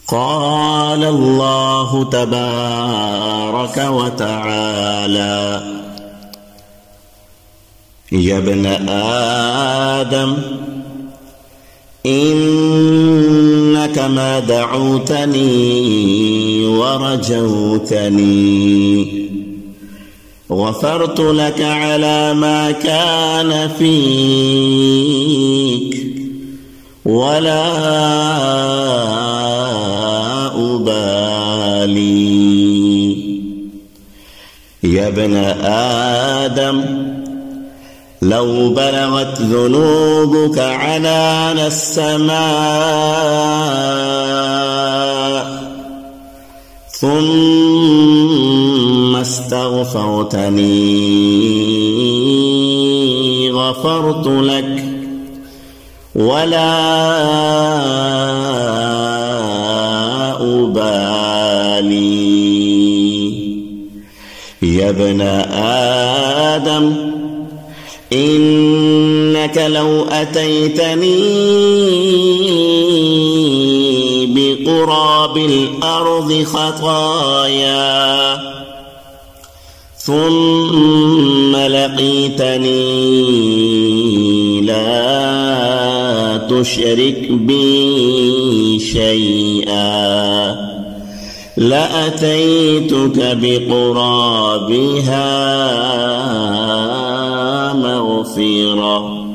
قال الله تبارك وتعالى: يا ابن آدم إنك ما دعوتني ورجوتني غفرت لك على ما كان فيك ولا أبالي. يا ابن آدم لو بلغت ذنوبك عنان السماء ثم استغفرتني غفرت لك ولا أبالي. يا ابن آدم إنك لو أتيتني بقراب الأرض خطايا ثم لقيتني لا تشرك بي شيئا لأتيتك بقرابها مغفرة.